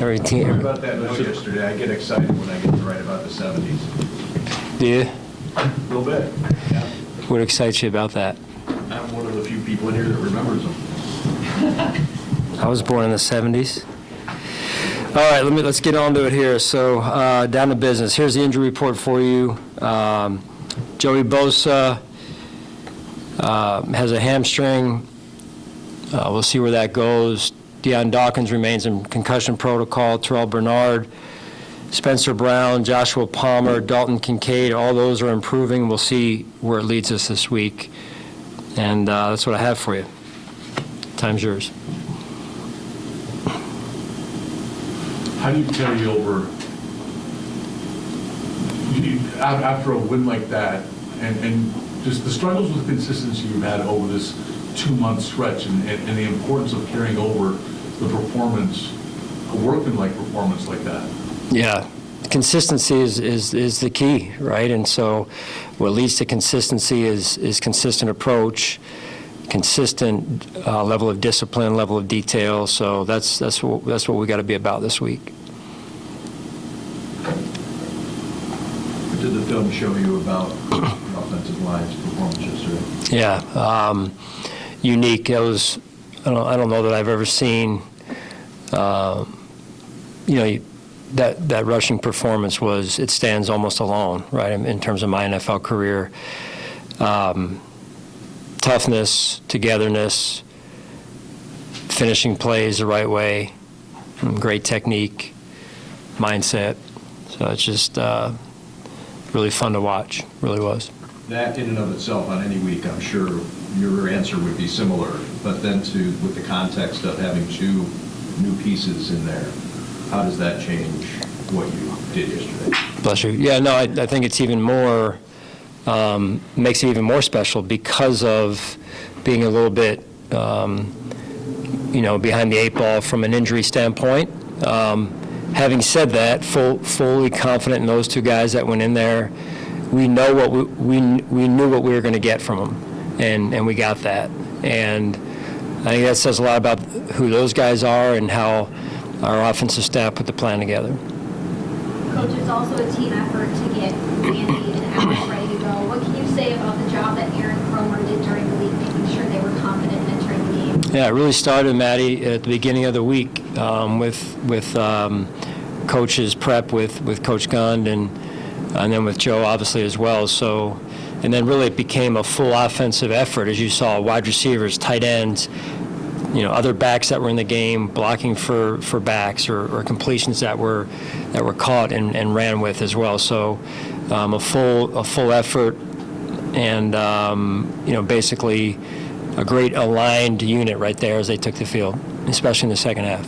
Every team. Sorry about that note yesterday. I get excited when I get to write about the 70s. Do you? A little bit. Yeah. What excites you about that? I'm one of the few people in here that remembers them. I was born in the 70s. All right, let's get on to it here. So down to business. Here's the injury report for you. Joey Bosa has a hamstring. We'll see where that goes. Deion Dawkins remains in concussion protocol. Terrell Bernard, Spencer Brown, Joshua Palmer, Dalton Kincaid, all those are improving. We'll see where it leads us this week. And that's what I have for you. Time's yours. How do you carry over after a win like that, and just the struggles with consistency you've had over this 2-month stretch, and the importance of carrying over the performance, a workman-like performance like that? Yeah, consistency is the key, right? And so what leads to consistency is consistent approach, consistent level of discipline, level of detail. So that's what we got to be about this week. What did the film show you about the offensive line's performance yesterday? Yeah, unique. It was. I don't know that I've ever seen. That rushing performance it stands almost alone, right? In terms of my NFL career. Toughness, togetherness, finishing plays the right way, great technique, mindset. So it's just really fun to watch, really was. That in and of itself on any week, I'm sure your answer would be similar, but then with the context of having 2 new pieces in there, how does that change what you did yesterday? Bless you. Yeah, no, I think it's even more, makes it even more special because of being a little bit, behind the 8 ball from an injury standpoint. Having said that, fully confident in those 2 guys that went in there. We know what we knew what we were going to get from them, and we got that. And I think that says a lot about who those guys are and how our offensive staff put the plan together. Coach, it's also a team effort to get Andy and Alex ready to go. What can you say about the job that Aaron Cromer did during the week, making sure they were confident entering the game? Yeah, it really started, Maddie, at the beginning of the week with coach's prep with Coach Gund and then with Joe, obviously, as well. So, and then really it became a full offensive effort, as you saw, wide receivers, tight ends, other backs that were in the game, blocking for backs or completions that were caught and ran with as well. So, a full effort, and basically a great aligned unit right there as they took the field, especially in the second half.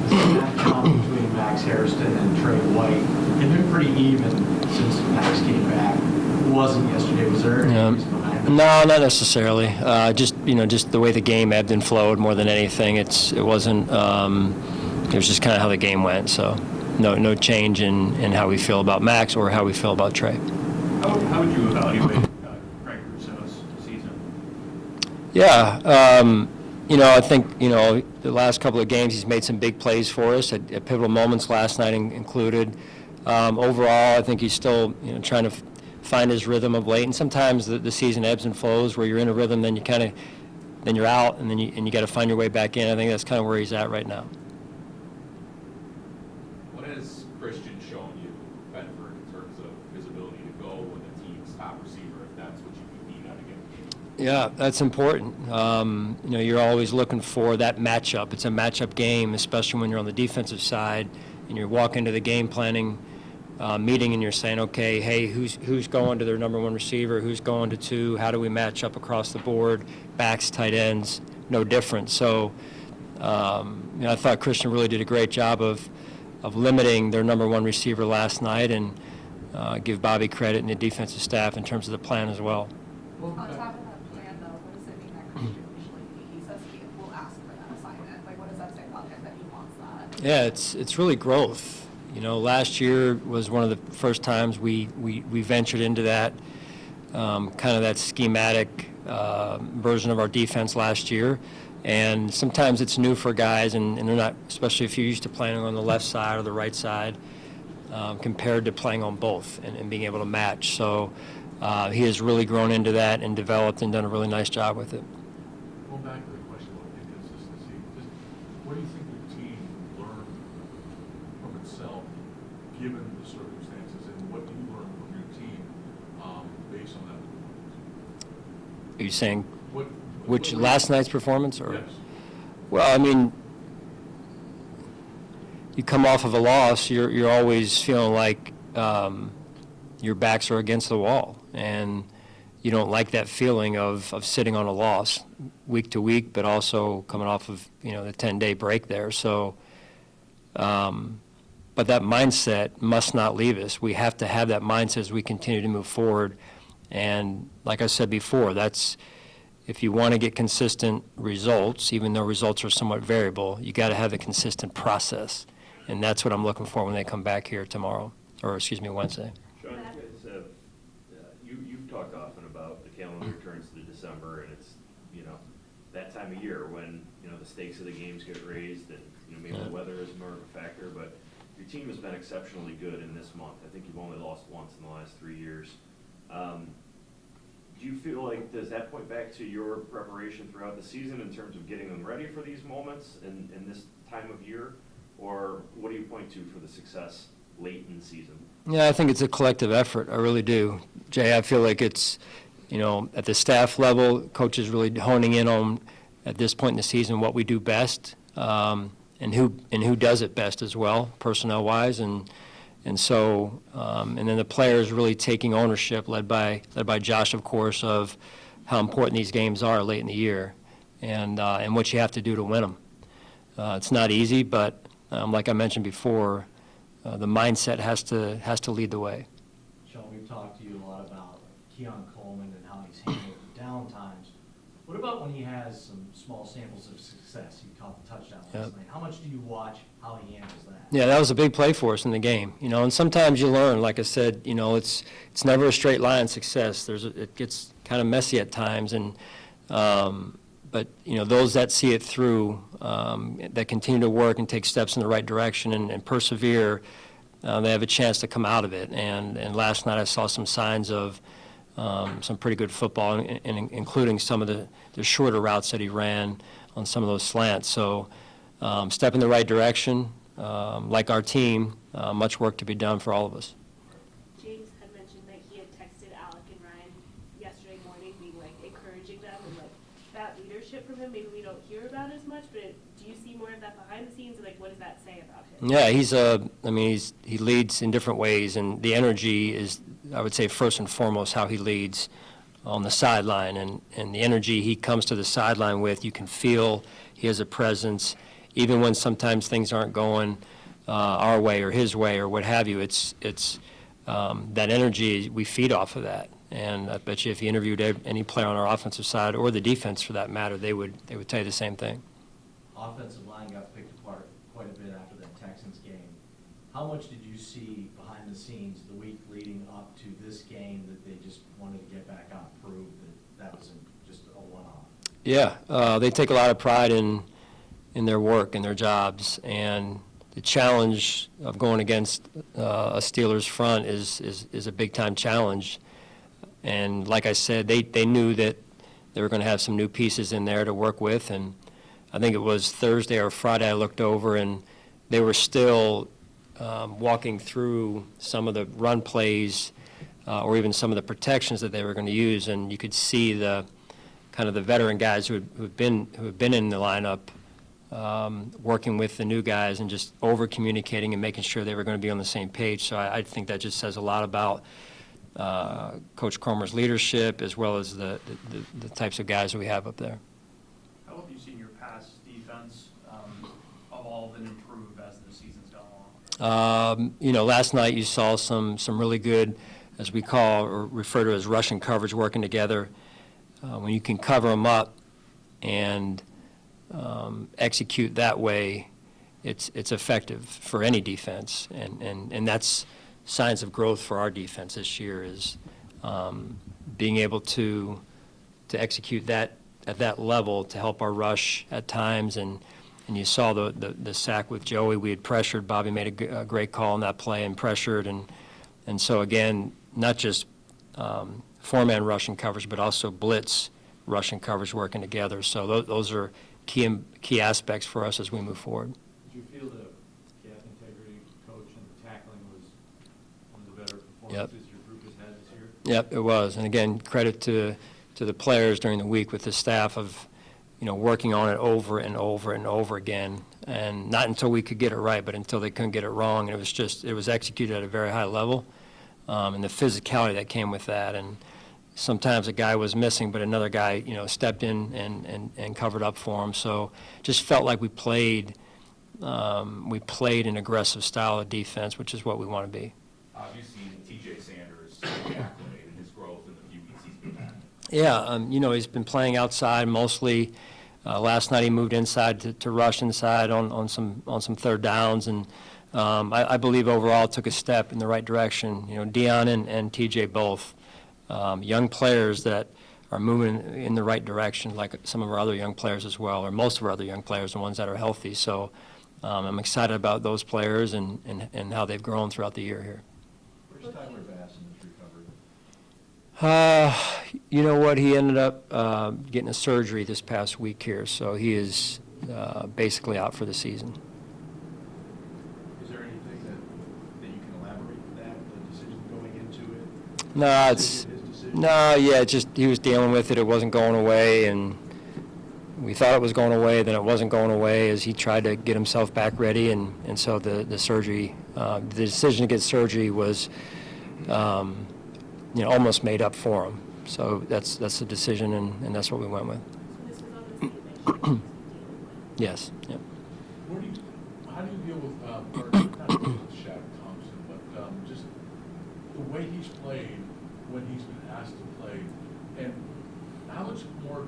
That comp between Max Hairston and Trey White had been pretty even since Max came back. It wasn't yesterday. Was there any reason behind that? No, not necessarily. Just the way the game ebbed and flowed more than anything. It wasn't. It was just kind of how the game went. So no change in how we feel about Max or how we feel about Trey. How would you evaluate Craig Russo's season? Yeah, I think the last couple of games he's made some big plays for us at pivotal moments. Last night included. Overall, I think he's still trying to find his rhythm of late, and sometimes the season ebbs and flows where you're in a rhythm, then you're out, and then you got to find your way back in. I think that's kind of where he's at right now. What has Christian shown you, Bedford, in terms of his ability to go with the team's top receiver, if that's what you need out of a game? Yeah, that's important. You're always looking for that matchup. It's a matchup game, especially when you're on the defensive side and you walk into the game planning meeting and you're saying, okay, hey, who's going to their number 1 receiver? Who's going to 2? How do we match up across the board? Backs, tight ends, no different. So, I thought Christian really did a great job of limiting their number 1 receiver last night, and give Bobby credit and the defensive staff in terms of the plan as well. On top of that plan, though, what does it mean that Christian usually he says he will ask for that assignment? Like, what does that say about him that he wants that? Yeah, it's really growth. Last year was one of the first times we ventured into that kind of that schematic version of our defense last year. And sometimes it's new for guys, and they're not, especially if you're used to playing on the left side or the right side, compared to playing on both and being able to match. So he has really grown into that and developed and done a really nice job with it. Going back to the question about inconsistency, just what do you think the team learned from itself, given the circumstances, and what do you learn from your team based on that performance? Are you saying What last night's performance? Or? Yes. Well, I mean, you come off of a loss, you're always feeling like your backs are against the wall, and you don't like that feeling of sitting on a loss week to week, but also coming off of the 10-day break there. So, but that mindset must not leave us. We have to have that mindset as we continue to move forward. And like I said before, that's if you want to get consistent results, even though results are somewhat variable, you got to have a consistent process. And that's what I'm looking for when they come back here tomorrow, or excuse me, Wednesday. Sean, you guys have, you've talked often about the calendar turns to December, and it's, that time of year when, the stakes of the games get raised, and, maybe the weather is more of a factor, but your team has been exceptionally good in this month. I think you've only lost once in the last 3 years. Do you feel like, does that point back to your preparation throughout the season in terms of getting them ready for these moments in this time of year? Or what do you point to for the success late in the season? Yeah, I think it's a collective effort. I really do. Jay, I feel like it's, at the staff level, coaches really honing in on, at this point in the season, what we do best, and who does it best as well, personnel-wise, and so, and then the players really taking ownership, led by Josh, of course, of how important these games are late in the year, and what you have to do to win them. It's not easy, but like I mentioned before, the mindset has to lead the way. Sean, we've talked to you a lot about Keon Coleman and how he's handled the down times. What about when he has some small samples of success? He caught the touchdown last night. How much do you watch how he handles that? Yeah, that was a big play for us in the game. And sometimes you learn, like I said, it's never a straight line success. It gets kind of messy at times, and but those that see it through, that continue to work and take steps in the right direction and persevere, they have a chance to come out of it. And last night I saw some signs of some pretty good football, including some of the shorter routes that he ran on some of those slants. So step in the right direction. Like our team, much work to be done for all of us. James had mentioned that he had texted Alec and Ryan yesterday morning, being encouraging them, and that leadership from him, maybe we don't hear about as much, but do you see more of that behind the scenes? What does that say about him? Yeah, he leads in different ways, and the energy is, I would say, first and foremost how he leads on the sideline, and the energy he comes to the sideline with, you can feel he has a presence. Even when sometimes things aren't going our way or his way or what have you, it's that energy, we feed off of that. And I bet you if you interviewed any player on our offensive side or the defense for that matter, they would tell you the same thing. Offensive line got picked apart quite a bit after that Texans game. How much did you see behind the scenes the week leading up to this game that they just wanted to get back out and prove that wasn't just a one-off? Yeah, they take a lot of pride in their work and their jobs, and the challenge of going against a Steelers front is a big-time challenge. And like I said, they knew that they were going to have some new pieces in there to work with, and I think it was Thursday or Friday I looked over, and they were still walking through some of the run plays or even some of the protections that they were going to use, and you could see the kind of the veteran guys who have been in the lineup working with the new guys and just over-communicating and making sure they were going to be on the same page. So I think that just says a lot about Coach Cromer's leadership as well as the types of guys that we have up there. How have you seen your pass defense evolve and improve as the season's gone along? Last night you saw some really good, as we call or refer to as Russian coverage, working together. When you can cover them up and execute that way, it's effective for any defense, and that's signs of growth for our defense this year is being able to execute that at that level to help our rush at times, and you saw the sack with Joey. We had pressured. Bobby made a great call on that play and pressured, and so again, not just four-man rushing coverage, but also blitz rushing coverage working together. So those are key aspects for us as we move forward. Did you feel the gap integrity coach and the tackling was one of the better Yep. performances your group has had this year? Yep, it was. And again, credit to the players during the week with the staff of, working on it over and over and over again. And not until we could get it right, but until they couldn't get it wrong. And it was executed at a very high level. And the physicality that came with that. And sometimes a guy was missing, but another guy, stepped in and covered up for him. So just felt like we played an aggressive style of defense, which is what we want to be. Have you seen T.J. Sanders acclimate in his growth in the few weeks he's been back? Yeah, he's been playing outside mostly. Last night he moved inside to rush inside on some third downs, and I believe overall took a step in the right direction. Dion and TJ both young players that are moving in the right direction, like some of our other young players as well, or most of our other young players, the ones that are healthy. So I'm excited about those players and how they've grown throughout the year here. Where's Tyler Bass in his recovery? You know what? He ended up getting a surgery this past week here, so he is basically out for the season. Is there anything that you can elaborate on that, the decision going into it? No, His decision? just he was dealing with it. It wasn't going away, and we thought it was going away. Then it wasn't going away as he tried to get himself back ready, and so the surgery, the decision to get surgery was, almost made up for him. So that's the decision, and that's what we went with. So this was on the same issue he was dealing with. Yes. Yep. How do you deal with, or not deal with Shaq Thompson, but just the way he's played when he's been asked to play, and how much more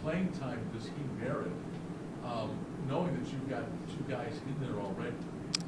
playing time does he merit, knowing that you've got two guys in there already?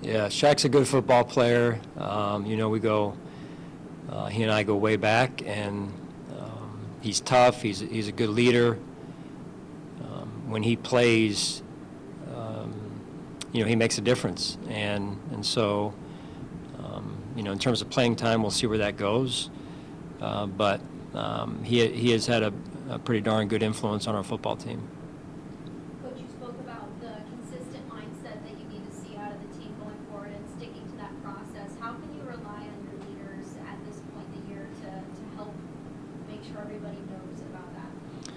Yeah, Shaq's a good football player. We go, he and I go way back, and he's tough. He's a good leader. When he plays, he makes a difference, and so, in terms of playing time, we'll see where that goes. But he has had a pretty darn good influence on our football team. Coach, you spoke about the consistent mindset that you need to see out of the team going forward and sticking to that process. How can you rely on your leaders at this point in the year to help make sure everybody knows about that?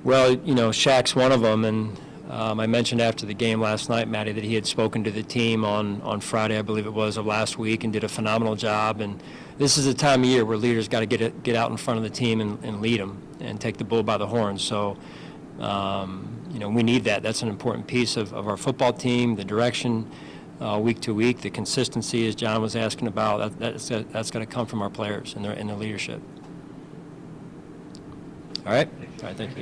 Well, Shaq's one of them, and I mentioned after the game last night, Matty, that he had spoken to the team on Friday, I believe it was, of last week, and did a phenomenal job. And this is the time of year where leaders got to get out in front of the team and lead them and take the bull by the horns. So, we need that. That's an important piece of our football team, the direction week to week, the consistency, as John was asking about. That's going to come from our players and their leadership. All right? All right, thank you.